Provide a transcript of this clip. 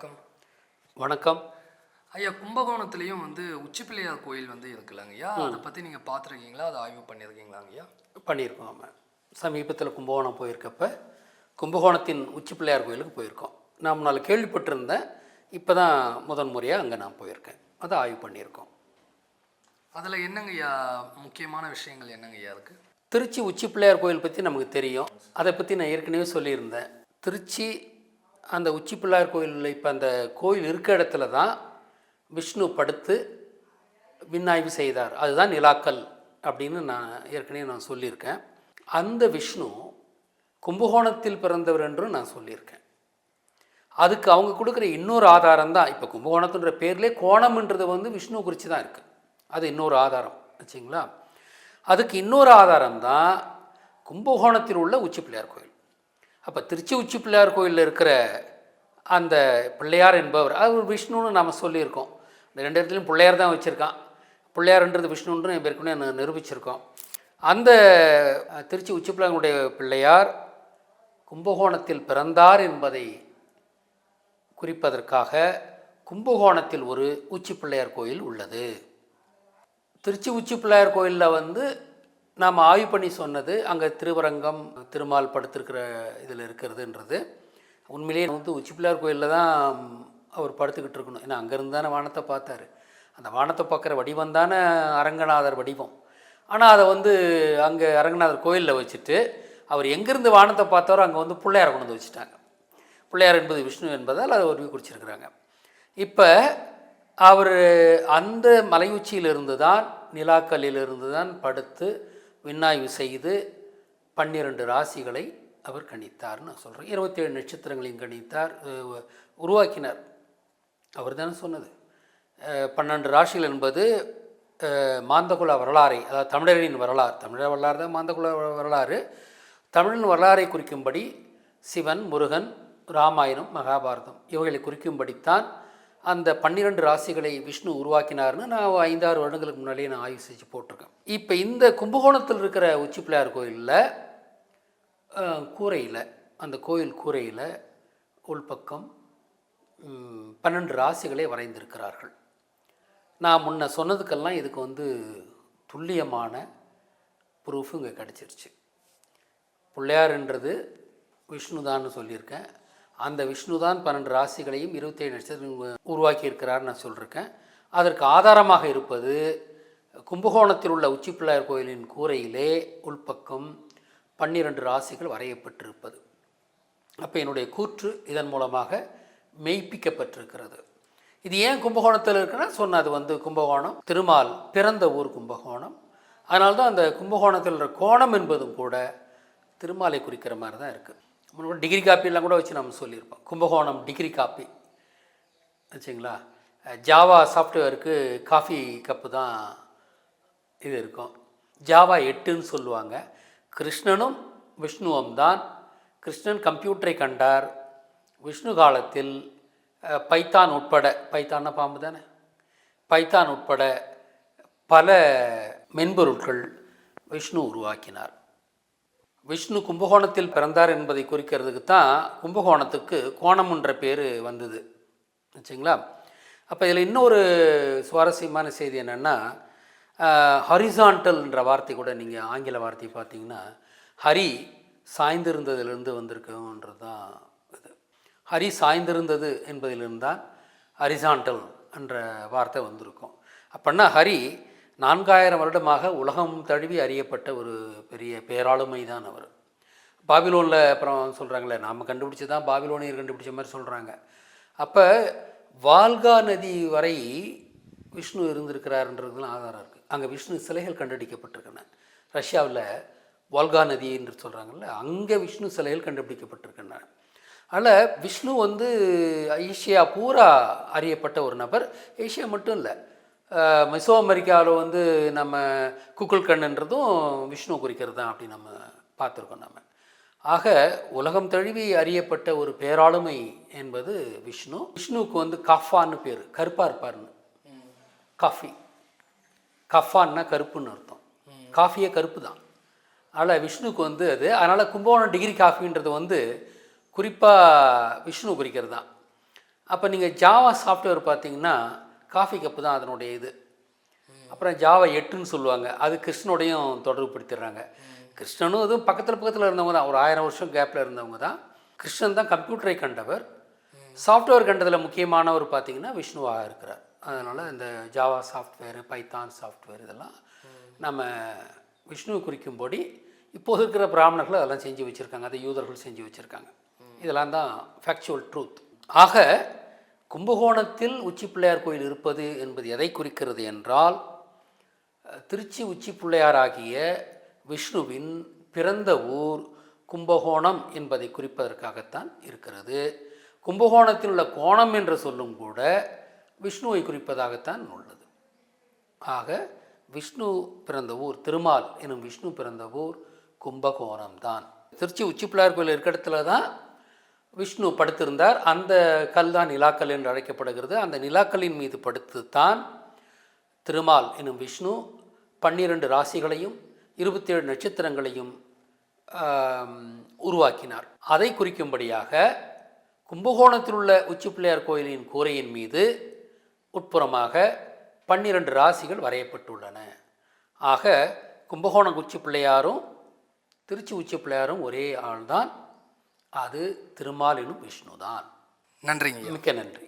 வணக்கம். வணக்கம். ஐயா, கும்பகோணத்துலேயும் உச்சி பிள்ளையார் கோயில் இருக்குல்லங்க ஐயா, அதை பற்றி நீங்கள் பார்த்துருக்கீங்களா? அதை ஆய்வு பண்ணியிருக்கீங்களாங்க ஐயா? பண்ணியிருக்கோம். ஆமாம், சமீபத்தில் கும்பகோணம் போயிருக்கப்ப கும்பகோணத்தின் உச்சி பிள்ளையார் கோயிலுக்கு போயிருக்கோம். நான் முன்னால் கேள்விப்பட்டிருந்தேன், இப்போ தான் முதன் முறையாக அங்கே நான் போயிருக்கேன். அதை ஆய்வு பண்ணியிருக்கோம். அதில் என்னங்க ஐயா முக்கியமான விஷயங்கள் என்னங்க ஐயா இருக்குது? திருச்சி உச்சி பிள்ளையார் கோயில் பற்றி நமக்கு தெரியும். அதை பற்றி நான் ஏற்கனவே சொல்லியிருந்தேன். திருச்சி அந்த உச்சி பிள்ளையார் கோயிலில் இப்போ அந்த கோயில் இருக்க இடத்துல தான் விஷ்ணு படுத்து விண்ணாய்வு செய்தார். அதுதான் நிலாக்கல் அப்படின்னு நான் ஏற்கனவே சொல்லியிருக்கேன். அந்த விஷ்ணு கும்பகோணத்தில் பிறந்தவர் என்றும் நான் சொல்லியிருக்கேன். அதுக்கு அவங்க கொடுக்குற இன்னொரு ஆதாரம் தான், இப்போ கும்பகோணத்துன்ற பேர்லேயே கோணம்ன்றது விஷ்ணு குறித்து தான் இருக்குது. அது இன்னொரு ஆதாரம் வச்சிங்களா. அதுக்கு இன்னொரு ஆதாரம் தான் கும்பகோணத்தில் உள்ள உச்சி பிள்ளையார் கோயில். அப்போ திருச்சி உச்சி பிள்ளையார் கோயிலில் இருக்கிற அந்த பிள்ளையார் என்பவர் அவர் விஷ்ணுன்னு நாம் சொல்லியிருக்கோம். இந்த ரெண்டு இடத்துலையும் பிள்ளையார் தான் வச்சுருக்கான். பிள்ளையார்ன்றது விஷ்ணுன்னு ஏற்கனவே நிரூபிச்சிருக்கோம். அந்த திருச்சி உச்சி பிள்ளையாருடைய பிள்ளையார் கும்பகோணத்தில் பிறந்தார் என்பதை குறிப்பதற்காக கும்பகோணத்தில் ஒரு உச்சி பிள்ளையார் கோயில் உள்ளது. திருச்சி உச்சி பிள்ளையார் கோயிலில் நாம் ஆய்வு பண்ணி சொன்னது அங்கே திருவரங்கம் திருமால் படுத்திருக்கிற இதில் இருக்கிறதுன்றது உண்மையிலேயே உச்சி பிள்ளையார் கோயிலில் தான் அவர் படுத்துக்கிட்டு இருக்கணும். ஏன்னா அங்கேருந்து தானே வானத்தை பார்த்தார். அந்த வானத்தை பார்க்குற வடிவம் தானே அரங்கநாதர் வடிவம். ஆனால் அதை அங்கே அரங்கநாதர் கோயிலில் வச்சுட்டு அவர் எங்கேருந்து வானத்தை பார்த்தாரோ அங்கே பிள்ளையாரை கொண்டு வந்து வச்சுட்டாங்க. பிள்ளையார் என்பது விஷ்ணு என்பதால் அதை ஒரு குறிச்சிருக்கிறாங்க. இப்போ அவர் அந்த மலை உச்சியிலிருந்து தான் நிலாக்கல்லிலிருந்து தான் படுத்து விண்ணாய்வு செய்து 12 ராசிகளை அவர் கணித்தார்னு நான் சொல்கிறேன். 27 நட்சத்திரங்களையும் கணித்தார், உருவாக்கினார். அவர் தானே சொன்னது. 12 ராசிகள் என்பது மாந்தகுல வரலாறை, அதாவது தமிழரின் வரலாறு, தமிழர் வரலாறு தான் மாந்தகுல வரலாறு. தமிழின் வரலாறை குறிக்கும்படி சிவன், முருகன், ராமாயணம், மகாபாரதம் இவைகளை குறிக்கும்படித்தான் அந்த 12 ராசிகளை விஷ்ணு உருவாக்கினார்னு நான் 5-6 வருடங்களுக்கு முன்னாடியே நான் ஆய்வு செஞ்சு போட்டிருக்கேன். இப்போ இந்த கும்பகோணத்தில் இருக்கிற உச்சி பிள்ளையார் கோயிலில் கூரையில், அந்த கோயில் கூரையில் உள்பக்கம் 12 ராசிகளை வரைந்திருக்கிறார்கள். நான் முன்ன சொன்னதுக்கெல்லாம் இதுக்கு துல்லியமான ப்ரூஃபு இங்கே கிடச்சிருச்சு. பிள்ளையார்ன்றது விஷ்ணு தான் சொல்லியிருக்கேன். அந்த விஷ்ணு தான் 12 ராசிகளையும் 27 நட்சத்திரம் உருவாக்கி இருக்கிறார் நான் சொல்லியிருக்கேன். அதற்கு ஆதாரமாக இருப்பது கும்பகோணத்தில் உள்ள உச்சி பிள்ளையார் கோயிலின் கூரையிலே உள்பக்கம் 12 ராசிகள் வரையப்பட்டிருப்பது. அப்போ என்னுடைய கூற்று இதன் மூலமாக மெய்ப்பிக்கப்பட்டிருக்கிறது. இது ஏன் கும்பகோணத்தில் இருக்குன்னா சொன்னது கும்பகோணம் திருமால் பிறந்த ஊர் கும்பகோணம். அதனால தான் அந்த கும்பகோணத்தில் இருக்கிற கோணம் என்பதும் கூட திருமாலை குறிக்கிற மாதிரி தான் இருக்குது. டிகிரி காப்பிலாம் கூட வச்சு நம்ம சொல்லியிருப்போம். கும்பகோணம் டிகிரி காப்பி வச்சுங்களா. ஜாவா சாஃப்ட்வேருக்கு காஃபி கப்பு தான் இது இருக்கும். ஜாவா 8ன்னு சொல்லுவாங்க. கிருஷ்ணனும் விஷ்ணுவும் தான். கிருஷ்ணன் கம்ப்யூட்டரை கண்டார். விஷ்ணு காலத்தில் பைத்தான் உட்பட, பைத்தான்னா பாம்பு தானே, பைத்தான் உட்பட பல மென்பொருட்கள் விஷ்ணு உருவாக்கினார். விஷ்ணு கும்பகோணத்தில் பிறந்தார் என்பதை குறிக்கிறதுக்கு தான் கும்பகோணத்துக்கு கோணம்ன்ற பேர் வந்தது வச்சுங்களா. அப்போ இதில் இன்னொரு சுவாரஸ்யமான செய்தி என்னென்னா, ஹரிசான்டல்ன்ற வார்த்தை கூட நீங்கள் ஆங்கில வார்த்தை பார்த்தீங்கன்னா ஹரி சாய்ந்திருந்ததிலிருந்து வந்திருக்குன்றது தான் இது. ஹரி சாய்ந்திருந்தது என்பதிலிருந்து தான் ஹரிசான்டல் என்ற வார்த்தை வந்திருக்கும். அப்படின்னா ஹரி 4000 வருடமாக உலகம் தழுவி அறியப்பட்ட ஒரு பெரிய பேராளுமை தான் அவர். பாபிலோனில் அப்புறம் சொல்கிறாங்களே, நாம் கண்டுபிடிச்சி தான் பாபிலோனியர் கண்டுபிடிச்ச மாதிரி சொல்கிறாங்க. அப்போ வால்கா நதி வரை விஷ்ணு இருந்திருக்கிறாருன்றதுலாம் ஆதாரம் இருக்குது. அங்கே விஷ்ணு சிலைகள் கண்டுபிடிக்கப்பட்டிருக்கின்றன. ரஷ்யாவில் வால்கா நதி என்று சொல்கிறாங்கல்ல, அங்கே விஷ்ணு சிலைகள் கண்டுபிடிக்கப்பட்டிருக்கின்றன. அதில் விஷ்ணு ஏஷியா பூரா அறியப்பட்ட ஒரு நபர். ஏஷியா மட்டும் இல்லை, மெசோ அமெரிக்காவில் நம்ம குக்குல்கண்ணுன்றதும் விஷ்ணு குறிக்கிறது தான் அப்படி நம்ம பார்த்துருக்கோம் நம்ம. ஆக உலகம் தழுவி அறியப்பட்ட ஒரு பேராளுமை என்பது விஷ்ணு. விஷ்ணுவுக்கு காஃபான்னு பேர், கருப்பாக இருப்பார்னு. காஃபி, கஃபான்னா கருப்புன்னு அர்த்தம். காஃபியே கருப்பு தான். அதனால் விஷ்ணுவுக்கு அது. அதனால் கும்பகோணம் டிகிரி காஃபின்றது குறிப்பாக விஷ்ணு குறிக்கிறது தான். அப்போ நீங்கள் ஜாவா சாஃப்ட்வேர் பார்த்தீங்கன்னா காஃபி கப்பு தான் அதனுடைய இது. அப்புறம் ஜாவா 8ன்னு சொல்லுவாங்க, அது கிருஷ்ணனோடையும் தொடர்பு படுத்திடுறாங்க. கிருஷ்ணனும் இதுவும் பக்கத்தில் இருந்தவங்க தான், ஒரு 1000 வருஷம் கேப்பில் இருந்தவங்க தான். கிருஷ்ணன் தான் கம்ப்யூட்டரை கண்டவர். சாஃப்ட்வேர் கண்டதில் முக்கியமானவர் பார்த்திங்கன்னா விஷ்ணுவாக இருக்கிறார். அதனால் இந்த ஜாவா சாஃப்ட்வேர், பைத்தான் சாஃப்ட்வேர் இதெல்லாம் நம்ம விஷ்ணுவை குறிக்கும்படி இப்போது இருக்கிற பிராமணர்கள் அதெல்லாம் செஞ்சு வச்சுருக்காங்க, அதை யூதர்கள் செஞ்சு வச்சுருக்காங்க. இதெல்லாம் தான் ஃபேக்சுவல் ட்ரூத். ஆக கும்பகோணத்தில் உச்சி பிள்ளையார் கோயில் இருப்பது என்பது எதை குறிக்கிறது என்றால், திருச்சி உச்சி பிள்ளையாராகிய விஷ்ணுவின் பிறந்த ஊர் கும்பகோணம் என்பதை குறிப்பதற்காகத்தான் இருக்கிறது. கும்பகோணத்தில் உள்ள கோணம் என்ற சொல்லும் கூட விஷ்ணுவை குறிப்பதாகத்தான் உள்ளது. ஆக விஷ்ணு பிறந்த ஊர், திருமால் எனும் விஷ்ணு பிறந்த ஊர் கும்பகோணம் தான். திருச்சி உச்சி பிள்ளையார் கோயில் இருக்கிற இடத்துல தான் விஷ்ணு படுத்திருந்தார். அந்த கல் தான் நிலாக்கல் என்று அழைக்கப்படுகிறது. அந்த நிலாக்கல்லின் மீது படுத்துத்தான் திருமால் எனும் விஷ்ணு 12 ராசிகளையும் 27 நட்சத்திரங்களையும் உருவாக்கினார். அதை குறிக்கும்படியாக கும்பகோணத்தில் உள்ள உச்சி பிள்ளையார் கோயிலின் கூரையின் மீது உட்புறமாக 12 ராசிகள் வரையப்பட்டுள்ளன. ஆக கும்பகோணம் உச்சி பிள்ளையாரும் திருச்சி உச்சி பிள்ளையாரும் ஒரே ஆள்தான். அது திருமால் எனும் விஷ்ணு தான். நன்றிங்க. மிக்க நன்றி.